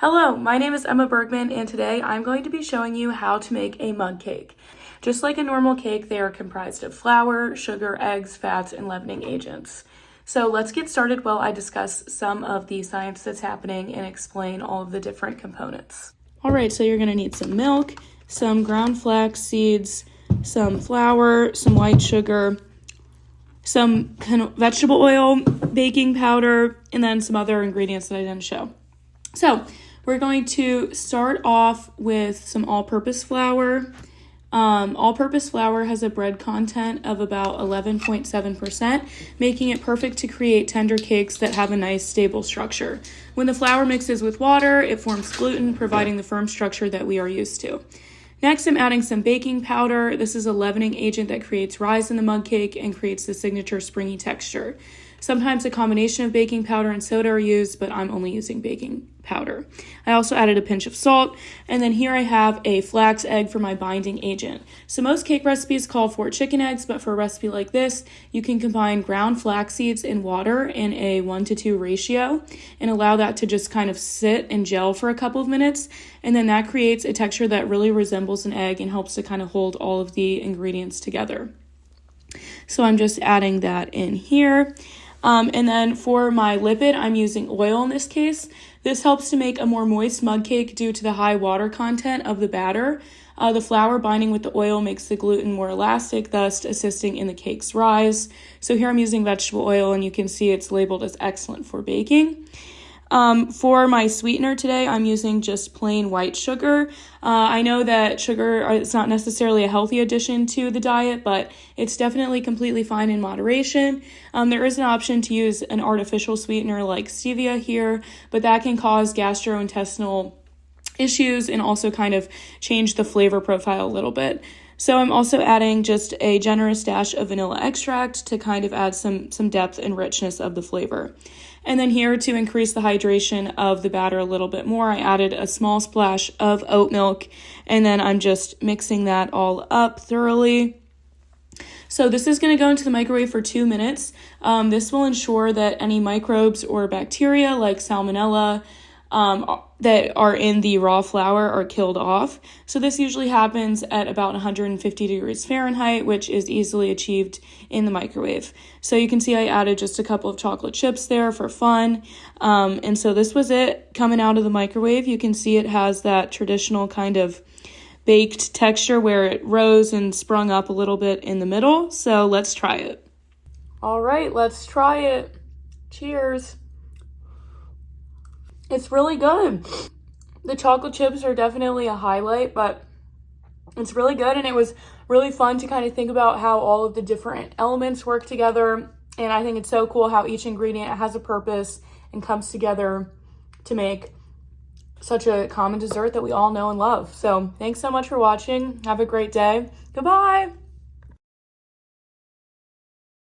Hello, my name is Emma Bergman, and today I'm going to be showing you how to make a mug cake. Just like a normal cake, they are comprised of flour, sugar, eggs, fats, and leavening agents. So let's get started while I discuss some of the science that's happening and explain all of the different components. All right, so you're going to need some milk, some ground flax seeds, some flour, some white sugar, some vegetable oil, baking powder, and then some other ingredients that I didn't show. So we're going to start off with some all-purpose flour. All-purpose flour has a bread content of about 11.7%, making it perfect to create tender cakes that have a nice stable structure. When the flour mixes with water, it forms gluten, providing the firm structure that we are used to. Next, I'm adding some baking powder. This is a leavening agent that creates rise in the mug cake and creates the signature springy texture. Sometimes a combination of baking powder and soda are used, but I'm only using baking powder. I also added a pinch of salt, and then here I have a flax egg for my binding agent. So most cake recipes call for chicken eggs, but for a recipe like this, you can combine ground flax seeds and water in a 1-to-2 ratio and allow that to just kind of sit and gel for a couple of minutes, and then that creates a texture that really resembles an egg and helps to kind of hold all of the ingredients together. So I'm just adding that in here. And then for my lipid, I'm using oil in this case. This helps to make a more moist mug cake due to the high water content of the batter. The flour binding with the oil makes the gluten more elastic, thus assisting in the cake's rise. So here I'm using vegetable oil, and you can see it's labeled as excellent for baking. For my sweetener today, I'm using just plain white sugar. I know that sugar is not necessarily a healthy addition to the diet, but it's definitely completely fine in moderation. There is an option to use an artificial sweetener like stevia here, but that can cause gastrointestinal issues and also kind of change the flavor profile a little bit. So I'm also adding just a generous dash of vanilla extract to kind of add some depth and richness of the flavor. And then here, to increase the hydration of the batter a little bit more, I added a small splash of oat milk, and then I'm just mixing that all up thoroughly. So this is going to go into the microwave for 2 minutes. This will ensure that any microbes or bacteria like salmonella that are in the raw flour are killed off. So this usually happens at about 150 degrees Fahrenheit, which is easily achieved in the microwave. So you can see I added just a couple of chocolate chips there for fun. And so this was it coming out of the microwave. You can see it has that traditional kind of baked texture where it rose and sprung up a little bit in the middle. So let's try it. All right, let's try it. Cheers. It's really good. The chocolate chips are definitely a highlight, but it's really good, and it was really fun to kind of think about how all of the different elements work together, and I think it's so cool how each ingredient has a purpose and comes together to make such a common dessert that we all know and love. So thanks so much for watching. Have a great day. Goodbye.